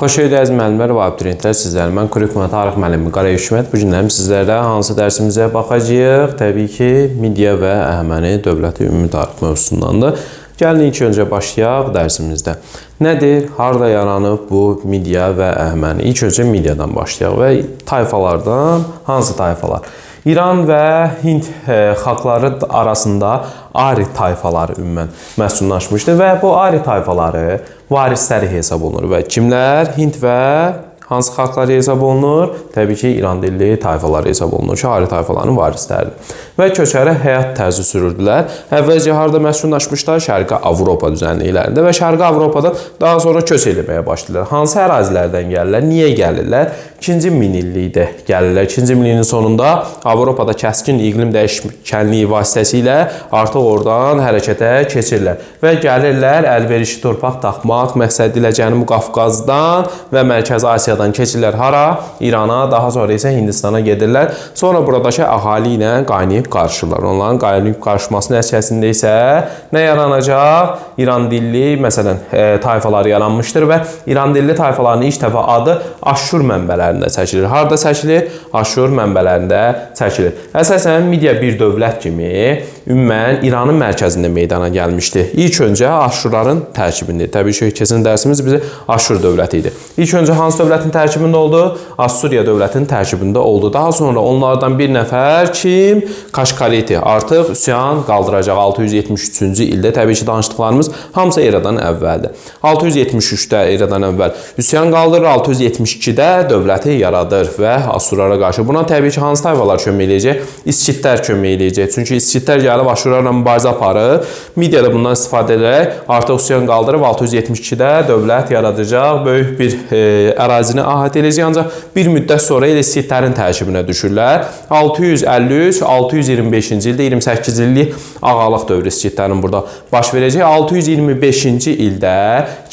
Xoş gəldiniz müəllimlər və abituriyentlər, sizlərlə mən Kurikula Tarix müəllimi Qarayel Hikmət. Bu günlərim sizlərlə hansı dərsimizə baxacağıq? Təbii ki, Midiya və Əhəməni dövləti ümumi tarix mövzusundandır. Gəlin ilk öncə başlayaq dərsimizdə. Nədir? Harda yaranıb bu Midiya və Əhəməni? İlk öncə Midiyadan başlayaq və tayfalardan hansı tayfalar? İran və Hind xalqları arasında Ari tayfaları ümumən məskunlaşmışdır və bu Ari tayfaları varisləri hesab olunur və kimlər? Hind və hansı xalqlar hesab olunur? Təbii ki, İran dilli tayfalar hesab olunur ki, Ari tayfalarının varisləridir. Və köçəri həyat tərzi sürürdülər. Əvvəlcə harda məskunlaşmışlar? Şərqi Avropa düzənliklərində və Şərqi Avropadan daha sonra köç eləməyə başlayırlar. Hansı ərazilərdən gəlirlər? Niyə gəlirlər? 2-ci minillikdə gəlirlər. 2-ci minilliyin sonunda Avropada kəskin iqlim dəyişkənliyi vasitəsilə artıq oradan hərəkətə keçirlər və gəlirlər əlverişli torpaq tapmaq məqsədi ilə Cənubi Qafqazdan və Mərkəzi Asiyadan keçirlər hara? İrana, daha sonra isə Hindistana gedirlər. Sonra buradakı əhali ilə qaynayıb qarışırlar. Onların qaynayıb qarışması nəticəsində isə nə yaranacaq? İran dilli, məsələn, tayfalar yaranmışdır və İran dilli tayfaların ilk dəfə adı Aşur mənbələrində çəkilir. Harda çəkilir? Aşur mənbələrində çəkilir. Əsasən Midiya bir dövlət kimi ümumən İranın mərkəzində meydana gəlmişdi. İlk öncə Aşurların tərkibində. Təbii ki, keçən dərsimiz bizi Aşur dövləti idi. İlk öncə hansı dövlətin tərkibində oldu? Assuriya dövlətinin tərkibində oldu. Daha sonra onlardan bir nəfər kim? Kaşkareti artıq üsyan qaldıracaq 673-cü ildə. Təbii ki, danışdıqlarımız hamısı eradan əvvəldir. 673-də eradan əvvəl üsyan qaldırır, 672-də dövləti yaradır və Asurlara qarşı. Buna təbii ki, hansı tayfalar kömək eləyəcək? İskitlər kömək eləyəcək. Çünki İskitlər gəlib Asurlarla mübarizə aparır. Midiya da bundan istifadə edərək artıq üsyan qaldırıb 672-də dövlət yaradacaq, böyük bir ərazini əhatə edəcək. Ancaq bir müddət sonra elə İskitlərin tərkibinə düşürlər. 653-625-ci ildə 28 illik ağalıq dövrü İskitlərin burada baş verəcək. 625-ci ildə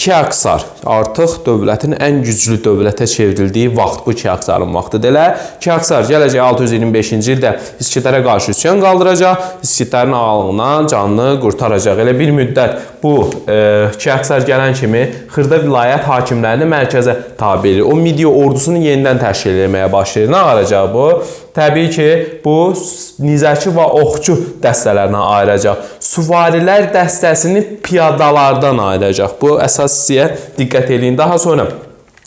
Kiaksar artıq dövlətin ən güclü dövlətə çevrildiyi vaxt bu Kiaksarın vaxtıdır. Elə Kiaksar gələcək 625-ci ildə İskitlərə qarşı üsyan qaldıracaq, İskitlərin ağalığından canını qurtaracaq. Elə bir müddət bu Kiaksar gələn kimi xırda vilayət hakimlərini mərkəzə tabi edir. O Midiya ordusunu yenidən təşkil etməyə başlayır. Nə arayacaq bu? Təbii ki, bu nizəçi və oxçu dəstələrinə ayıracaq. Süvarilər dəstəsini piyadalardan ayıracaq. Bu əsasiyə diqqət edin. Daha sonra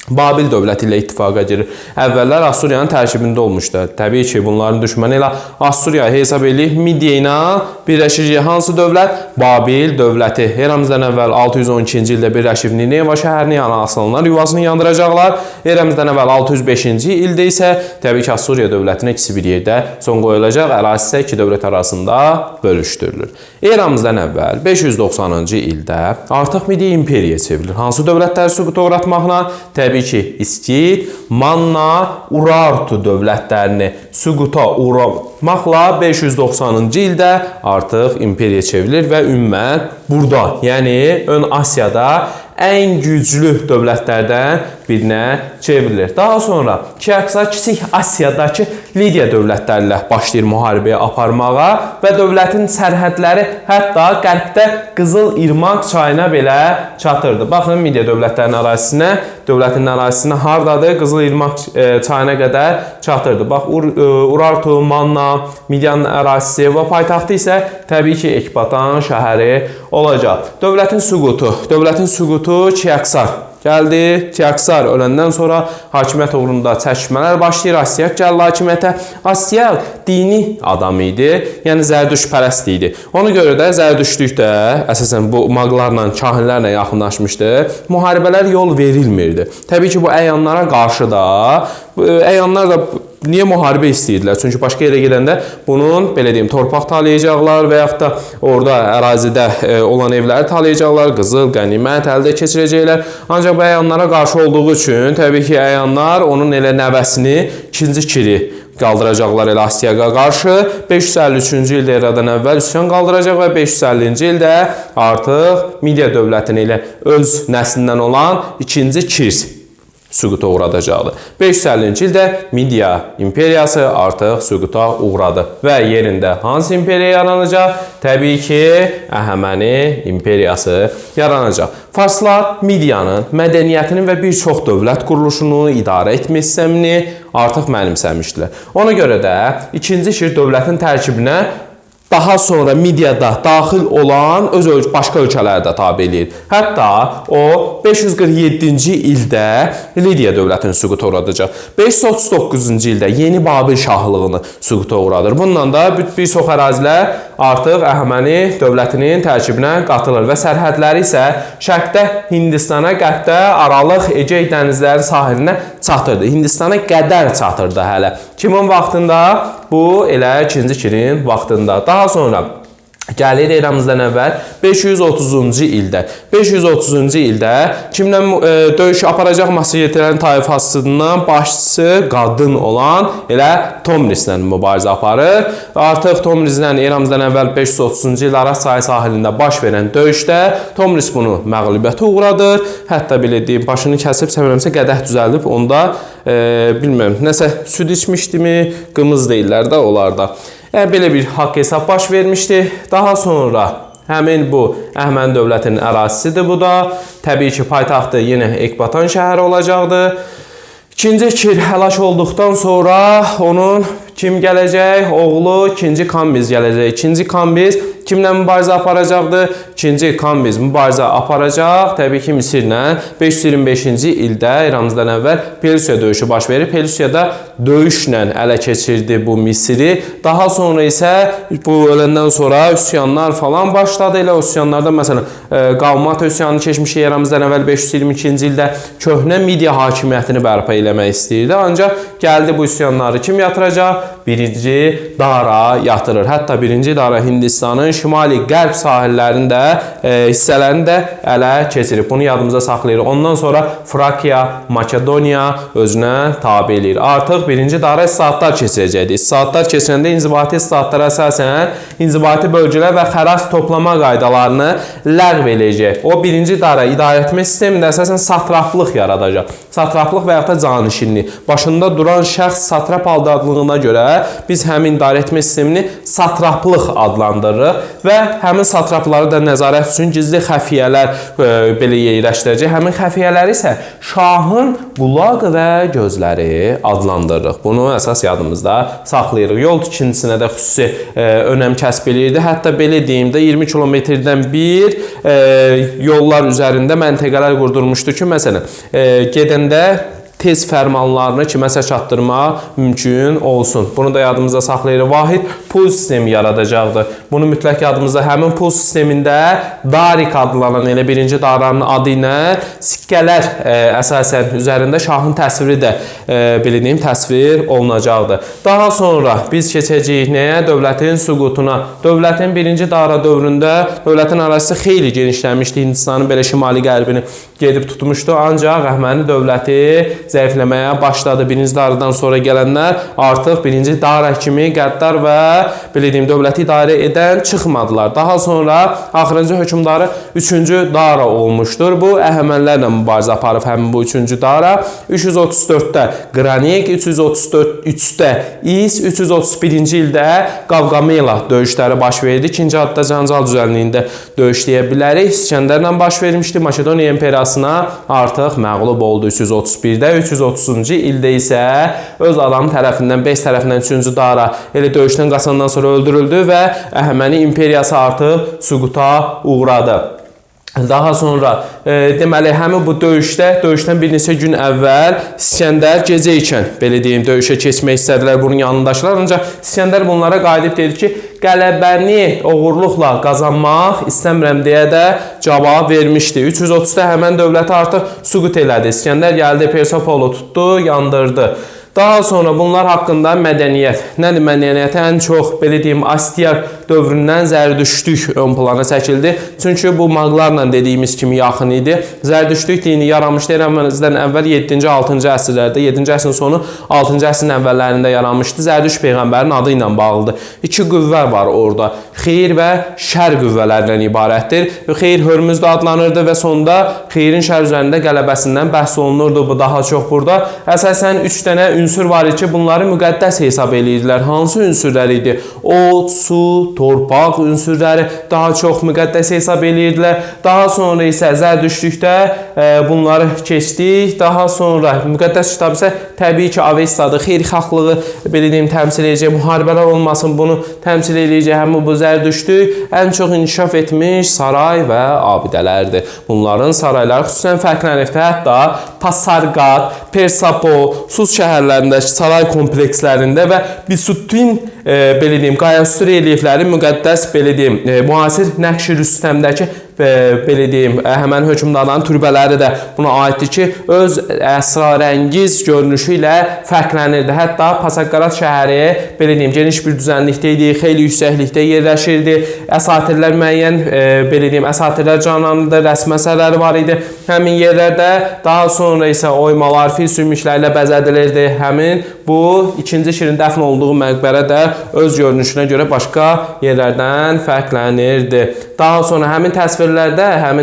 Babil dövləti ilə ittifaqa girir. Əvvəllər Assuriyanın tərkibində olmuşdu. Təbii ki, bunların düşməni ilə Assuriya hesab edilib Midiya ilə birləşəcək. Hansı dövlət? Babil dövləti. Eramızdan əvvəl 612-ci ildə birləşib Nineva şəhərini yana asılanlar yuvasını yandıracaqlar. Eramızdan əvvəl 605-ci ildə isə təbii ki, Assuriya dövlətinə ikisi bir yerdə son qoyulacaq. Ərazisi isə iki dövlət arasında bölüşdürülür. Eramızdan əvvəl 590-cı ildə artıq Midiya imperiya çevrilir. Hansı dövlətləri süquta uğratmaqla? Təbii ki, İskit, Manna, Urartu dövlətlərini süquta uğratmaqla 590-cı ildə artıq imperiya çevrilir və ümumən burada, yəni Ön Asiyada ən güclü dövlətlərdən birinə çevrilir. Daha sonra Kiaksar Kiçik Asiyadakı Lidiya dövlətləri ilə başlayır müharibəyə aparmağa və dövlətin sərhədləri hətta qərbdə Qızıl İrmaq çayına belə çatırdı. Baxın, Midiya dövlətlərinin ərazisinə, dövlətin ərazisinə hardadır? Qızıl İrmaq çayına qədər çatırdı. Bax, Urartu, Manna, Midiyanın ərazisi və paytaxtı isə təbii ki, Ekbatan şəhəri olacaq. Dövlətin süqutu Kiaksar gəldi. Kiaksar öləndən sonra hakimiyyət uğrunda çəkişmələr başlayır. Asiyaq gəldi hakimiyyətə. Asiyaq dini adam idi, yəni zərdüştpərəst idi. Ona görə də zərdüştlük də əsasən bu maqlarla, kahinlərlə yaxınlaşmışdı. Müharibələr yol verilmirdi. Təbii ki, bu əyanlara qarşı da, əyanlar da niyə müharibə istəyirdilər? Çünki başqa yerə gedəndə bunun, belə deyim, torpaq talayacaqlar və yaxud da orada ərazidə olan evləri talayacaqlar, qızıl, qənimət əldə keçirəcəklər. Ancaq bu əyanlara qarşı olduğu üçün, təbii ki, əyanlar onun elə nəvəsini, ikinci Kiri qaldıracaqlar elə Asiyaqa qarşı. 553-cü ildə eradan əvvəl üsyan qaldıracaq və 550-ci ildə artıq Midiya dövlətini elə öz nəslindən olan ikinci Kir süquta uğradacaqdır. 550-ci ildə Midiya imperiyası artıq süquta uğradı və yerində hansı imperiya yaranacaq? Təbii ki, Əhəməni imperiyası yaranacaq. Farslar Midiyanın mədəniyyətinin və bir çox dövlət quruluşunu, idarə etmə sistemini artıq mənimsəmişdilər. Ona görə də 2-ci Kir dövlətin tərkibinə daha sonra Midiyada daxil olan başqa ölkələri də tabe edir. Hətta o 547-ci ildə Lidiya dövlətinin süquta uğradacaq. 539-cu ildə Yeni Babil şahlığını süquta uğradır. Bununla da bir çox ərazilər artıq Əhəməni dövlətinin tərkibinə qatılır və sərhədləri isə şərqdə Hindistana, qərbdə Aralıq Egey dənizləri sahilinə çatırdı. Hindistana qədər çatırdı hələ. Kimin vaxtında? Bu elə 2-ci Kirin vaxtında. Daha sonra gəlir eramızdan əvvəl 530-cu ildə. 530-cu ildə kimlə döyüş aparacaq Massagetlərin tayfasından başçısı qadın olan elə Tomrislə mübarizə aparır. Artıq Tomrislə eramızdan əvvəl 530-cu il Araz çayı sahilində baş verən döyüşdə Tomris bunu məğlubiyyətə uğradır. Hətta belə deyim, başını kəsib səmərəmsə qədəh düzəldib, onda bilmirəm, nəsə süd içmişdimi, qımız deyirlər də onlarda. Belə bir haqq hesab baş vermişdi. Daha sonra həmin bu Əhəməni dövlətinin ərazisidir bu da. Təbii ki, paytaxtı yenə Ekbatan şəhəri olacaqdı. 2-ci Kir həlak olduqdan sonra onun kim gələcək? Oğlu 2-ci Kambiz gələcək. 2-ci Kambiz kimlə mübarizə aparacaqdı? 2-ci Kambiz mübarizə aparacaq. Təbii ki, Misirlə 525-ci ildə eramızdan əvvəl Pelusiya döyüşü baş verir. Pelusiyada döyüşlə ələ keçirdi bu Misiri. Daha sonra isə bu öləndən sonra üsyanlar falan başladı. Elə üsyanlarda məsələn Qavmat üsyanını keçmiş eramızdan əvvəl 522-ci ildə köhnə Midiya hakimiyyətini bərpa eləmək istəyirdi. Ancaq gəldi bu üsyanları kim yatıracaq? 1-ci Dara yatırır. Hətta 1-ci Dara Hindistanın şimali-qərb sahillərində hissələrini də ələ keçirib. Bunu yadımıza saxlayırıq. Ondan sonra Frakiya, Makedoniya özünə tabe edir. Artıq 1-ci Dara islahatlar keçirəcəkdir. İslahatlar keçirəndə inzibati islahatlara əsasən inzibati bölgələr və xərac toplama qaydalarını ləğv eləyəcək. O 1-ci Dara idarəetmə sistemində əsasən satraplıq yaradacaq. Satraplıq və ya da canişinlik. Başında duran şəxs satrap adlandığına görə biz həmin idarəetmə sistemini satraplıq adlandırırıq və həmin satrapları da nəzarət üçün gizli xəfiyyələr belə yerləşdirəcək. Həmin xəfiyyələri isə şahın qulaq və gözləri adlandırırıq. Bunu əsas yadımızda saxlayırıq. Yol tikintisinə də xüsusi önəm kəsb eləyirdi. Hətta belə deyim də 20 kilometrdən bir yollar üzərində məntəqələr qurdurmuşdu ki, məsələn, gedəndə tez fərmanlarını kiməsə çatdırmaq mümkün olsun. Bunu da yadımızda saxlayırıq. Vahid pul sistemi yaradacaqdır. Bunu mütləq yadımızda, həmin pul sistemində Darik adlanan elə 1-ci Daranın adı ilə sikkələr əsasən üzərində şahın təsviri də belə deyim, təsvir olunacaqdır. Daha sonra biz keçəcəyik nəyə? Dövlətin süqutuna. Dövlətin 1-ci Dara dövründə dövlətin arası xeyli genişlənmişdi. Hindistanın belə şimali qərbini gedib tutmuşdu. Ancaq Əhəməni dövləti zəifləməyə başladı. 1-ci Daradan sonra gələnlər artıq 1-ci Dara kimi qəddar və belə deyim, dövləti idarə edən çıxmadılar. Daha sonra axırıncı hökmdarı 3-cü Dara olmuşdur. Bu Əhəmənilərlə mübarizə aparıb həmin bu 3-cü Dara. 334-də Qranik, 334-də İs, 331-ci ildə Qavqamela döyüşləri baş verdi. İkinci adda Cancal düzənliyində döyüş deyə bilərik. İskəndərlə baş vermişdi. Makedoniya imperiyasına artıq məğlub oldu 331-də. 330-cu ildə isə öz adamı tərəfindən, Beys tərəfindən 3-cü Dara elə döyüşdən qaçandan sonra öldürüldü və Əhəməni imperiyası artıq süquta uğradı. Daha sonra deməli həmin bu döyüşdən bir neçə gün əvvəl İskəndər gecə ikən belə deyim döyüşə keçmək istədilər bunun yanındaşlar. Ancaq İskəndər bunlara qayıdıb dedi ki, qələbəni uğurluqla qazanmaq istəmirəm deyə də cavab vermişdi. 330-da həmin dövləti artıq süqut elədi. İskəndər gəldi, Persepolu tutdu, yandırdı. Daha sonra bunlar haqqında mədəniyyət, nədir mədəniyyət? Ən çox belə deyim Astiaq dövründən Zərdüştlük ön plana çəkildi. Çünki bu maqlarla dediyimiz kimi yaxın idi. Zərdüştlük dini yaranmışdı eramızdan əvvəl 7-ci, 6-cı əsrlərdə, 7-ci əsrin sonu, 6-cı əsrin əvvəllərində yaranmışdı. Zərdüşt peyğəmbərin adı ilə bağlıdır. İki qüvvə var orada. Xeyir və şər qüvvələrindən ibarətdir. Xeyir Hörmüzdə adlanırdı və sonda xeyrin şər üzərində qələbəsindən bəhs olunurdu. Bu daha çox burada. Əsasən 3 dənə ünsür var ki, bunları müqəddəs hesab edirdilər. Hansı ünsürlər idi? Od, su, torpaq ünsürləri daha çox müqəddəs hesab edirdilər. Daha sonra isə Zərdüştlükdə bunları keçdik. Daha sonra müqəddəs kitab isə təbii ki, Avestadır. Xeyirxahlığı belə deyim təmsil edəcək, müharibələr olmasın bunu təmsil edəcək. Həmin bu Zərdüştlük ən çox inkişaf etmiş saray və abidələrdir. Bunların sarayları xüsusən fərqlənirdi. Hətta Pasarqad, Persapol, Sus şəhərlərindəki saray komplekslərində və Bisutin belə deyim, qayaüstü relyefləri müqəddəs belə deyim, müasir Nəqşi-Rüstəmdəki belə deyim, həmən hökmdarların türbələri də buna aiddir ki, öz əsrarəngiz görünüşü ilə fərqlənirdi. Hətta Pasarqad şəhəri belə deyim, geniş bir düzənlikdə idi, xeyli yüksəklikdə yerləşirdi. Əsatirlər müəyyən belə deyim, əsatirlər canlanırdı, rəsm əsərləri var idi. Həmin yerlərdə daha sonra isə oymalar, fil sümüklərlə bəzədilirdi. Həmin bu ikinci Şirin dəfn olduğu məqbərə də öz görünüşünə görə başqa yerlərdən fərqlənirdi. Daha sonra həmin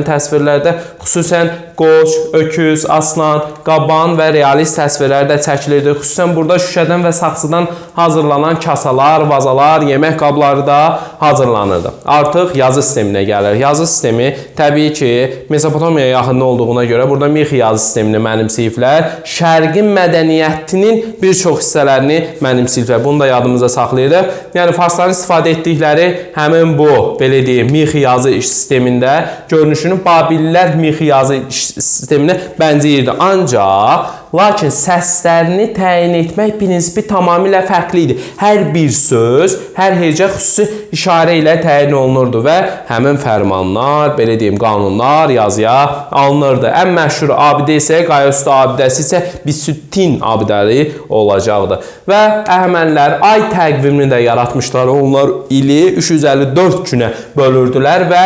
təsvirlərdə xüsusən qoç, öküz, aslan, qaban və realist təsvirlər də çəkilirdi. Xüsusən burada şüşədən və saxsıdan hazırlanan kasalar, vazalar, yemək qabları da hazırlanırdı. Artıq yazı sisteminə gəlir. Yazı sistemi təbii ki, Mesopotamiyaya yaxın olduğuna görə burada Mixi yazı sistemini mənimsəyiblər. Şərqin mədəniyyətinin bir çox hissələrini mənimsəyiblər. Bunu da yadımızda saxlayırıq. Yəni farsların istifadə etdikləri həmin bu, belə deyim, Mixi yazı sistemində görünüşünü Babillilər Mixi yazı sisteminə bənzəyirdi. Ancaq lakin səslərini təyin etmək prinsipi tamamilə fərqli idi. Hər bir söz, hər hecə xüsusi işarə ilə təyin olunurdu və həmin fərmanlar, belə deyim, qanunlar yazıya alınırdı. Ən məşhur abidə isə, qayaüstü abidəsi isə Bisutin abidəli olacaqdı. Və Əhəmənilər ay təqvimini də yaratmışlar. Onlar ili 354 günə bölürdülər və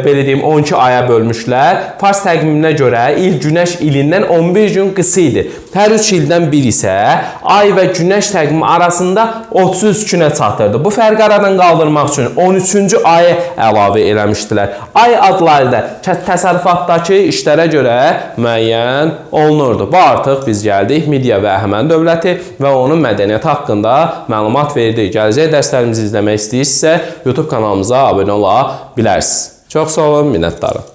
belə deyim, 12 aya bölmüşlər. Fars təqviminə görə il günəş ilindən 11 gün qısa idi. Hər 3 ildən biri isə ay və günəş təqvimi arasında 33 günə çatırdı. Bu fərqi aradan qaldırmaq üçün 13-cü ayı əlavə eləmişdilər. Ay adları da təsərrüfatdakı işlərə görə müəyyən olunurdu. Bu artıq biz gəldik Midiya və Əhəməni dövləti və onun mədəniyyəti haqqında məlumat verdik. Gələcək dərslərimizi izləmək istəyirsinizsə YouTube kanalımıza abunə ola bilərsiniz. Çox sağ olun, minnətdarım.